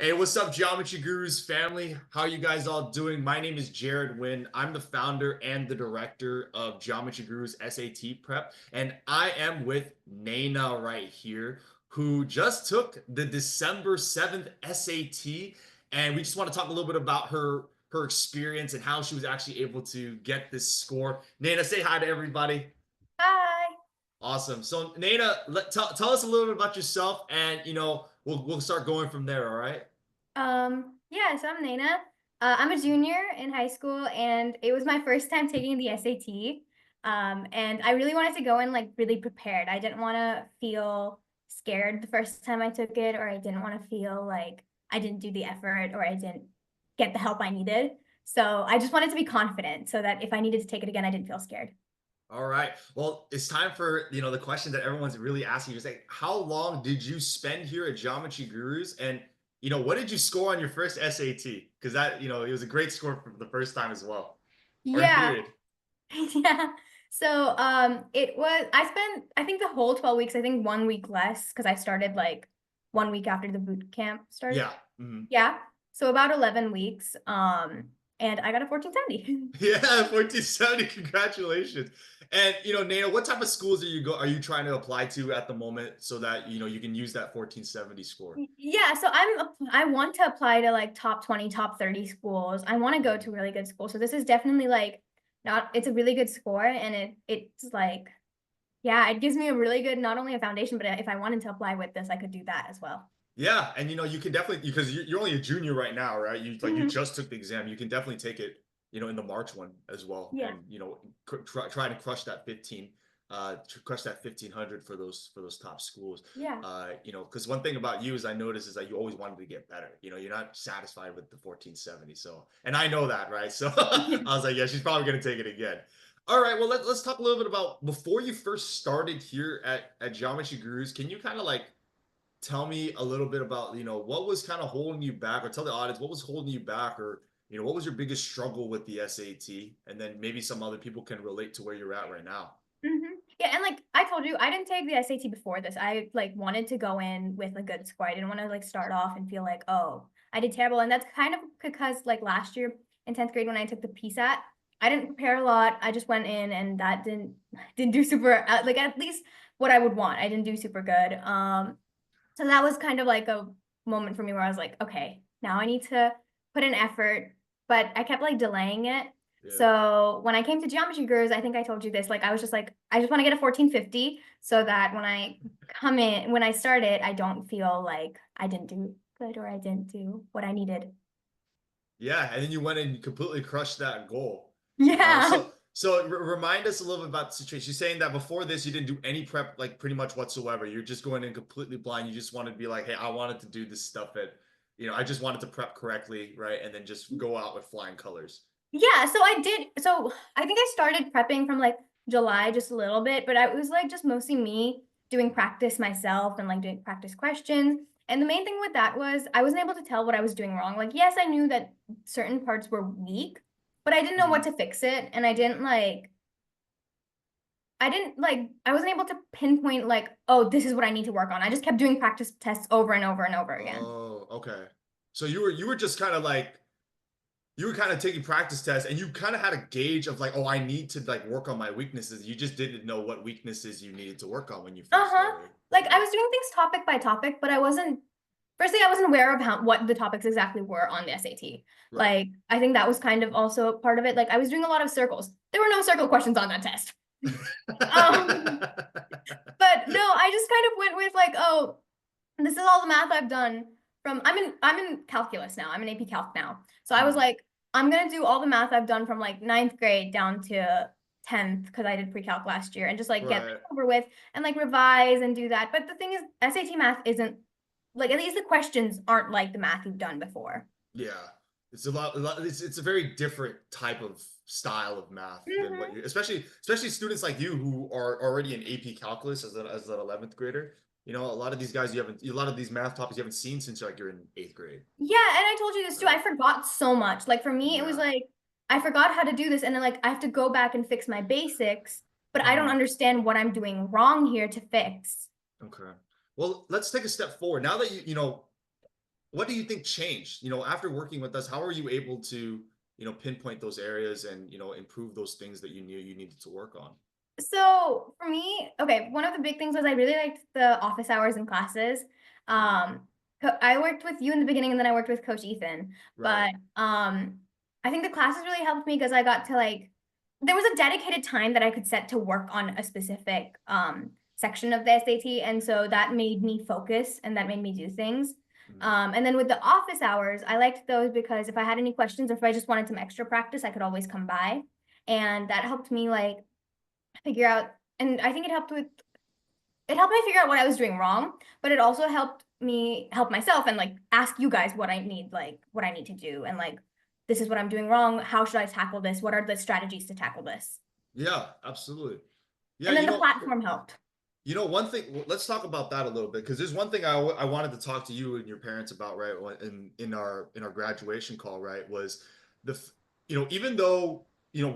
Hey, what's up, Geometry Gurus family? How are you guys all doing? My name is Jared Wynn. I'm the founder and the director of Geometry Gurus SAT Prep, and I am with Naina right here, who just took the December 7th SAT, and we just want to talk a little bit about her experience and how she was actually able to get this score. Naina, say hi to everybody. Hi. Awesome. So, Naina, tell us a little bit about yourself, and we'll start going from there. All right. Yeah, so I'm Naina. I'm a junior in high school, and it was my first time taking the SAT. And I really wanted to go in like really prepared. I didn't want to feel scared the first time I took it, or I didn't want to feel like I didn't do the effort or I didn't get the help I needed. So I just wanted to be confident so that if I needed to take it again, I didn't feel scared. All right. Well, it's time for, the question that everyone's really asking. Is like, how long did you spend here at Geometry Gurus? And, what did you score on your first SAT? Because that, it was a great score for the first time as well. Or in Yeah. period. Yeah. So it was I spent I think the whole 12 weeks, I think 1 week less because I started like 1 week after the boot camp started. Yeah. Mhm. Yeah. So about 11 weeks. And I got a 1470. Yeah, 1470. Congratulations. And, Nana, what type of schools are you trying to apply to at the moment so that, you can use that 1470 score? Yeah, so I want to apply to like top 20, top 30 schools. I want to go to really good schools. So this is definitely like not it's a really good score, and it's like yeah, it gives me a really good not only a foundation, but if I wanted to apply with this, I could do that as well. Yeah, and you can definitely, because you're only a junior right now, right? You Mhm. just took the exam. You can definitely take it, in the March one as well, Yeah. and try to crush that 15, to crush that 1500 for those top schools. Yeah. Because one thing about you is I noticed is that you always wanted to get better. You're not satisfied with the 1470. So, and I know that, right? So I was like, yeah, she's probably gonna take it again. All right, well let's talk a little bit about before you first started here at Geometry Gurus. Can you kind of like tell me a little bit about what was kind of holding you back, or tell the audience what was holding you back, or what was your biggest struggle with the SAT, and then maybe some other people can relate to where you're at right now. Yeah, and like I told you, I didn't take the SAT before this. I like wanted to go in with a good score. I didn't want to like start off and feel like, oh, I did terrible. And that's kind of because like last year in 10th grade when I took the PSAT, I didn't prepare a lot. I just went in and that didn't do super like at least what I would want. I didn't do super good. So that was kind of like a moment for me where I was like, okay, now I need to put in effort, but I kept like delaying it. Yeah. So when I came to Geometry Gurus, I think I told you this, like I was just like, I just want to get a 1450 so that when I start it, I don't feel like I didn't do good or I didn't do what I needed. Yeah, and then you went and completely crushed that goal. Yeah. So remind us a little bit about the situation. You're saying that before this, you didn't do any prep, like pretty much whatsoever. You're just going in completely blind. You just wanted to be like, hey, I wanted to do this stuff I just wanted to prep correctly, right? And then just go out with flying colors. Yeah, so I did. So I think I started prepping from like July just a little bit, but it was like just mostly me doing practice myself and like doing practice questions. And the main thing with that was I wasn't able to tell what I was doing wrong. Like, yes, I knew that certain parts were weak, but I didn't know what Mhm. to fix it. And I wasn't able to pinpoint like, oh, this is what I need to work on. I just kept doing practice tests over and over and over again. Oh, okay. So you were just kind of like you were kind of taking practice tests, and you kind of had a gauge of like, oh, I need to like work on my weaknesses. You just didn't know what weaknesses you needed to work on when you first Uh-huh. started. Like I Right. was doing things topic by topic, but firstly, I wasn't aware of what the topics exactly were on the SAT. Right. Like, I think that was kind of also part of it. Like, I was doing a lot of circles. There were no circle questions on that test. Um, but no, I just kind of went with like, oh, this is all the math I've done from I'm in calculus now. I'm in AP Calc now. So I was Mhm. like, I'm gonna do all the math I've done from like ninth grade down to 10th because I did pre-calc last year and just like get that Right. over with and like revise and do that. But the thing is, SAT math isn't like at least the questions aren't like the math you've done before. Yeah. It's a very different type of style of math than what Hmm. you, especially students like you who are already in AP calculus as an 11th grader. A lot of these guys a lot of these math topics you haven't seen since like you're in 8th grade. Yeah, and I told you this too. Right. I forgot so much. Like for me, it was Yeah. like I forgot how to do this, and then like I have to go back and fix my basics, but I don't Mhm. understand what I'm doing wrong here to fix. Okay. Well, let's take a step forward. Now that what do you think changed? After working with us, how are you able to, pinpoint those areas and, improve those things that you knew you needed to work on? So for me, okay, one of the big things was I really liked the office hours and classes. Mhm. Um, I worked with you in the beginning, and then I worked with Coach Ethan. Right. But I think the classes really helped me because I got to like there was a dedicated time that I could set to work on a specific section of the SAT, and so that made me focus and that made me do things. Mhm. And then with the office hours, I liked those because if I had any questions or if I just wanted some extra practice, I could always come by, and that helped me like figure out. And I think it helped me figure out what I was doing wrong, but it also helped me help myself and like ask you guys what I need to do, and like this is what I'm doing wrong. How should I tackle this? What are the strategies to tackle this? Yeah, absolutely. Yeah, And then the platform helped. one thing. Let's talk about that a little bit because there's one thing I wanted to talk to you and your parents about, right? In our graduation call, right? Was the even though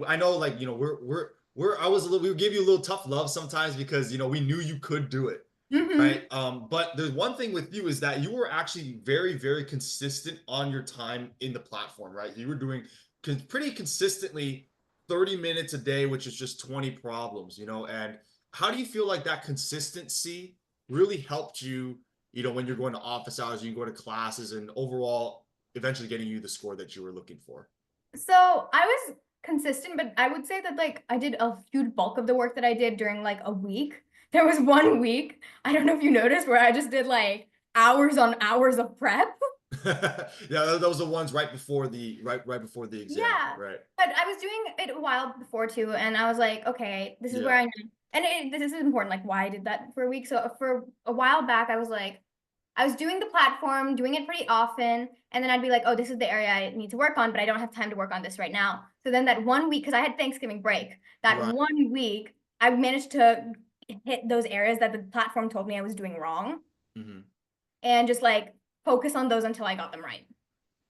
I know like we're I was a little we would give you a little tough love sometimes because we knew you could do it, right? Hmm. But there's one thing with you is that you were actually very very consistent on your time in the platform, right? You were doing pretty consistently 30 minutes a day, which is just 20 problems, and how do you feel like that consistency really helped you, when you're going to office hours, you can go to classes and overall eventually getting you the score that you were looking for? So I was consistent, but I would say that like I did a huge bulk of the work that I did during like a week. There was one week, I don't know if you noticed, where I just did like hours on hours of prep. Yeah, those are the ones right before the exam, Yeah, right? but I was doing it a while before too, and I was like, okay, this is where Yeah. I know. And this is important, like why I did that for a week. So for a while back, I was like, I was doing the platform, doing it pretty often, and then I'd be like, oh, this is the area I need to work on, but I don't have time to work on this right now. So then that one week, because I had Thanksgiving break, that Right. one week, I managed to hit those areas that the platform told me I was doing wrong, Mhm. and just like focus on those until I got them right.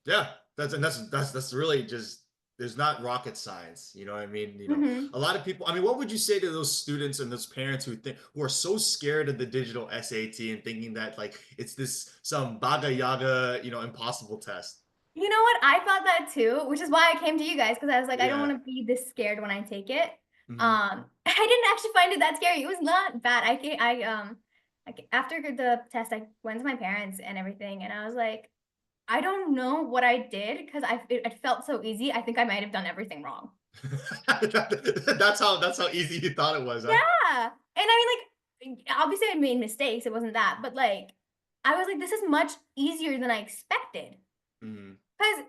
Yeah, that's really just there's not rocket science, you know what I mean? Hmm. A lot of people, I mean, what would you say to those students and those parents who are so scared of the digital SAT and thinking that like it's this some baga yaga, impossible test? You know what? I thought that too, which is why I came to you guys because I was like, I don't Yeah. want to be this scared when I take it. Hmm. I didn't actually find it that scary. It was not bad. After the test, I went to my parents and everything, and I was like, I don't know what I did because it felt so easy. I think I might have done everything wrong. That's how easy you thought it was, huh? Yeah, and I mean, like, obviously I made mistakes. It wasn't that, but like, I was like, this is much easier than I expected. Mhm. Because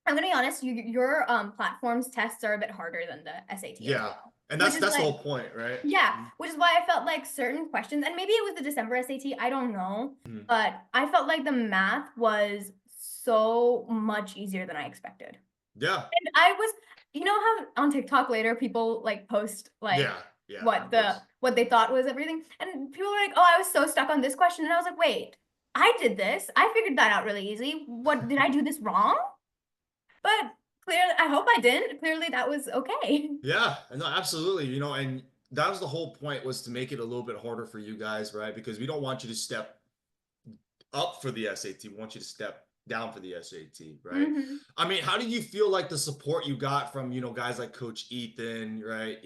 I'm gonna be honest, your platform's tests are a bit harder than the SAT as Yeah. well. And Which that's is that's the like, whole point, right? yeah, which is why I felt like certain questions, and maybe it was the December SAT, I don't know, Mhm. but I felt like the math was so much easier than I expected. Yeah. And I was, you know how on TikTok later people like post like Yeah. Yeah. Those. what they thought was everything, and people were like, "Oh, I was so stuck on this question," and I was like, "Wait, I did this. I figured that out really easy. What did I do this wrong?" But clearly, I hope I didn't. Clearly, that was okay. Yeah, no, absolutely. And that was the whole point, was to make it a little bit harder for you guys, right? Because we don't want you to step up for the SAT. We want you to step down for the SAT, right? Mhm. I mean, how do you feel like the support you got from, guys like Coach Ethan, right?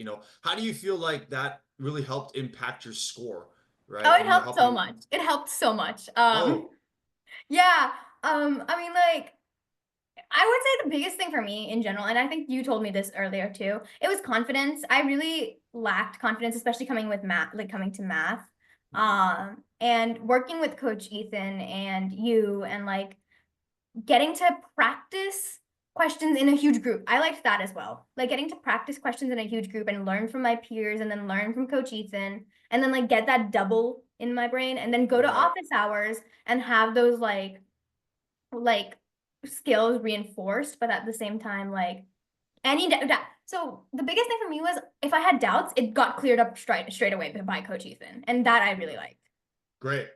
How do you feel like that really helped impact your score, Oh, right? it And helped help so you. much. It helped so much. Oh, Yeah. I mean, like, I would say the biggest thing for me in general, and I think you told me this earlier too, it was confidence. I really lacked confidence, especially coming with math, like coming to math. mhm, And working with Coach Ethan and you, and like getting to practice questions in a huge group. I liked that as well. Like getting to practice questions in a huge group and learn from my peers and then learn from Coach Ethan and then like get that double in my brain and then go to right. office hours and have those like skills reinforced, but at the same time, like any doubt. So the biggest thing for me was if I had doubts, it got cleared up straight away by Coach Ethan, and that I really Yeah. liked. Great.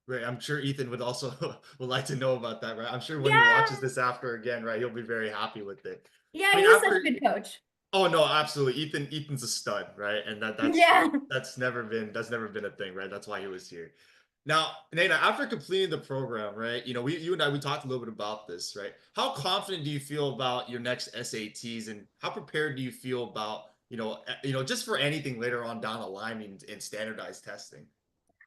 Great. I'm sure Ethan would also would like to know about that, right? I'm sure when he watches Yeah, this after again, right, he'll be very happy with it. I yeah, mean, he's such a after good coach. Oh no, absolutely. Ethan's a stud, right? And that's Yeah. that's never been a thing, right? That's why he was here. Now, Naina, after completing the program, right? You and I, we talked a little bit about this, right? How confident do you feel about your next SATs, and how prepared do you feel about, just for anything later on down the line in standardized testing?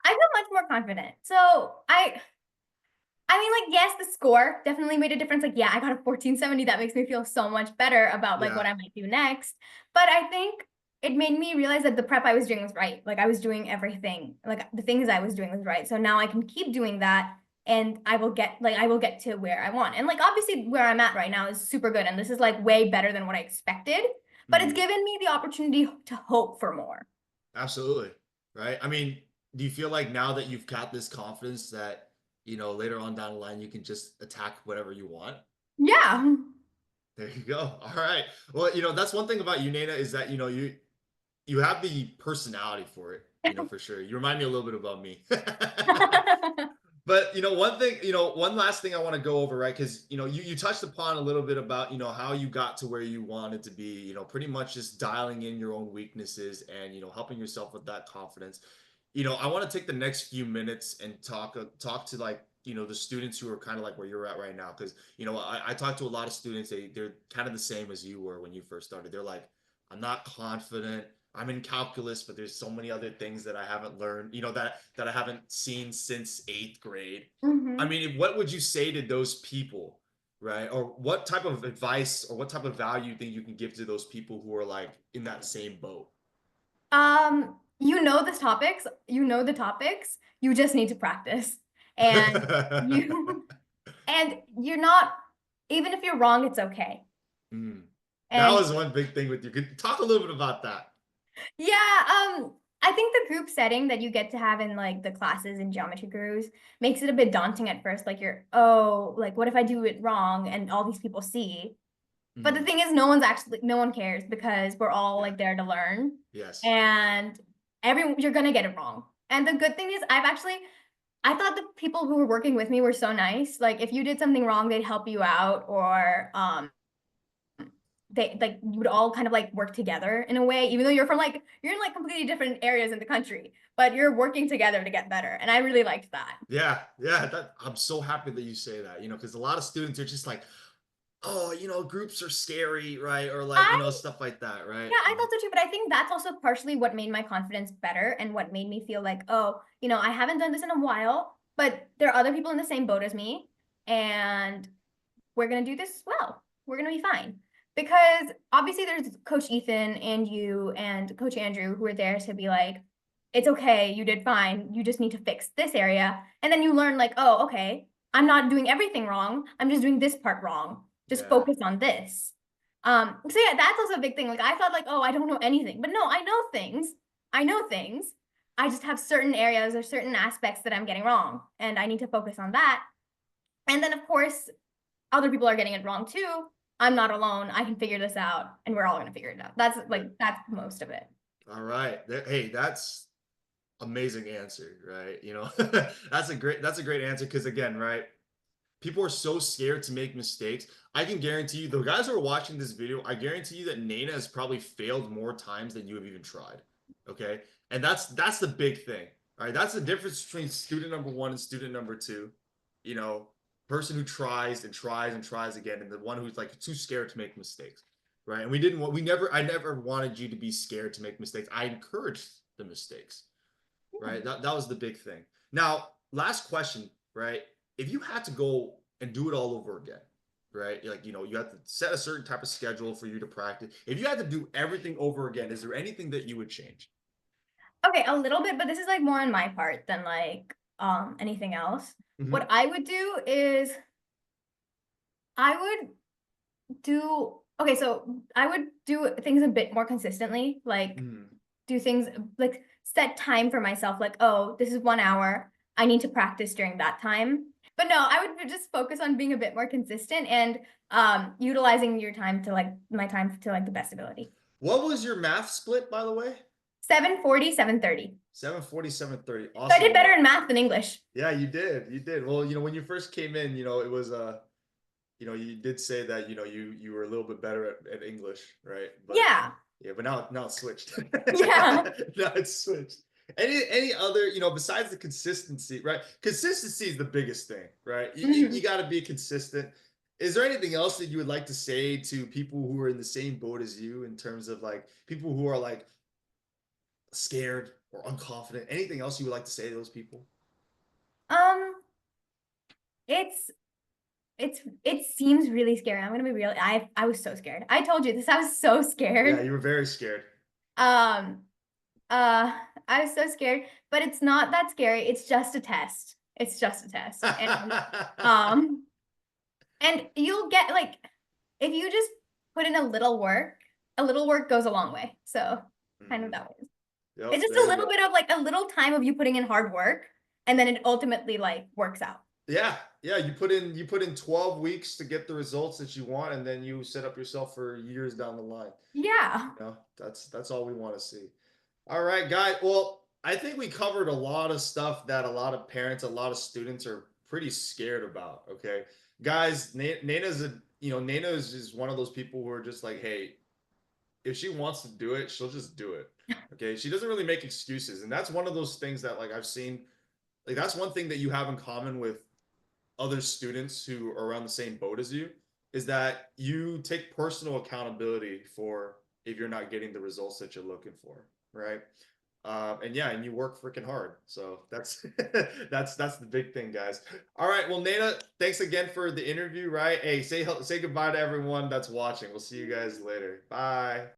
I feel much more confident. So I mean, like, yes, the score definitely made a difference. Like, yeah, I got a 1470. That makes me feel so much better about like what Yeah. I might do next. But I think it made me realize that the prep I was doing was right. Like I was doing everything, like the things I was doing was right. So now I can keep doing that and I will get to where I want. And like obviously where I'm at right now is super good. And this is like way better than what I expected. But it's Mhm. given me the opportunity to hope for more. Absolutely. Right. I mean, do you feel like now that you've got this confidence that, later on down the line, you can just attack whatever you want? Yeah. There you go. All right. Well, that's one thing about you, Nana, is that, you have the personality for it, for sure. You remind me a little bit about me. But one last thing I want to go over, right? Because you touched upon a little bit about how you got to where you wanted to be. Pretty much just dialing in your own weaknesses and helping yourself with that confidence. I want to take the next few minutes and talk to like the students who are kind of like where you're at right now. Because I talk to a lot of students. They're kind of the same as you were when you first started. They're like, I'm not confident. I'm in calculus, but there's so many other things that I haven't learned, that I haven't seen since 8th grade. I Hmm. mean, what would you say to those people, right? Or what type of advice or what type of value you think you can give to those people who are like in that same boat? You know the topics, you just need to practice. And you and you're not even if you're wrong, it's okay. Mm. That And was one big thing with you. Could you talk a little bit about that? yeah, I think the group setting that you get to have in like the classes in geometry gurus makes it a bit daunting at first. Like oh, like what if I do it wrong and all these people see? But the Mm. thing is, no one cares because we're all Yeah. like there to learn. Yes. And you're gonna get it wrong. And the good thing is I thought the people who were working with me were so nice. Like if you did something wrong, they'd help you out or they like you would all kind of like work together in a way, even though you're in like completely different areas in the country, but you're working together to get better. And I really liked that. Yeah. Yeah. I'm so happy that you say that, because a lot of students are just like, oh, groups are scary, right? Or like, I stuff like that, right? Yeah, I thought so too, but I think that's also partially what made my confidence better and what made me feel like, oh, I haven't done this in a while, but there are other people in the same boat as me, and we're gonna do this well. We're gonna be fine. Because obviously there's Coach Ethan and you and Coach Andrew who are there to be like, it's okay, you did fine. You just need to fix this area. And then you learn like, oh, okay, I'm not doing everything wrong. I'm just doing this part wrong. Just Yeah. focus on this. So yeah, that's also a big thing. Like I thought like, oh, I don't know anything. But no, I know things. I know things. I just have certain areas or certain aspects that I'm getting wrong. And I need to focus on that. And then of course, other people are getting it wrong too. I'm not alone. I can figure this out and we're all gonna figure it out. That's most of it. All right. Hey, that's amazing answer, right? That's a great answer because again, right? People are so scared to make mistakes. I can guarantee you, the guys who are watching this video, I guarantee you that Naina has probably failed more times than you have even tried. Okay. And that's the big thing. All right. That's the difference between student number one and student number two. You know, person who tries and tries and tries again, and the one who's like too scared to make mistakes. Right. And I never wanted you to be scared to make mistakes. I encouraged the mistakes. Right. That was the big thing. Now, last question, right? If you had to go and do it all over again, right? Like, you have to set a certain type of schedule for you to practice. If you had to do everything over again, is there anything that you would change? Okay, a little bit, but this is like more on my part than like anything else. What Hmm. I would do is I would so I would do things a bit more consistently, like Mm. do things like set time for myself, like, oh, this is 1 hour. I need to practice during that time. But no, I would just focus on being a bit more consistent and utilizing my time to like the best ability. What was your math split, by the way? 7:40, 7:30. 740, 730. So I Awesome. did better Well, in math than English. yeah, you did. You did. Well, when you first came in, it was you did say that you were a little bit better at English, right? But Yeah. yeah, but now it's switched. Yeah. Now it's switched. Any other, besides the consistency, right? Consistency is the biggest thing, right? You Mhm. got to be consistent. Is there anything else that you would like to say to people who are in the same boat as you in terms of like people who are like scared or unconfident? Anything else you would like to say to those people? Um, it's it seems really scary. I'm gonna be real. I was so scared. I told you this. I was so Yeah, scared. you were very scared. Um, uh, I was so scared, but it's not that scary. It's just a test. It's just a test, um, and you'll get like if you just put in a little work goes a long way. So kind of Mhm. that way. It's Yep, just there a you little go. bit of like a little time of you putting in hard work, and then it ultimately like works out. Yeah, yeah, you put in 12 weeks to get the results that you want, and then you set up yourself for years down the line. Yeah. That's all we want to see. All right, guys. Well, I think we covered a lot of stuff that a lot of parents, a lot of students are pretty scared about. Okay, guys, Naina's Naina is one of those people who are just like, hey, if she wants to do it, she'll just do it. Okay, she doesn't really make excuses, and that's one of those things that like I've seen. Like that's one thing that you have in common with other students who are around the same boat as you is that you take personal accountability for if you're not getting the results that you're looking for, right? And yeah, and you work freaking hard. So that's that's the big thing, guys. All right, well, Naina, thanks again for the interview. Right? Hey, say goodbye to everyone that's watching. We'll see you guys later. Bye.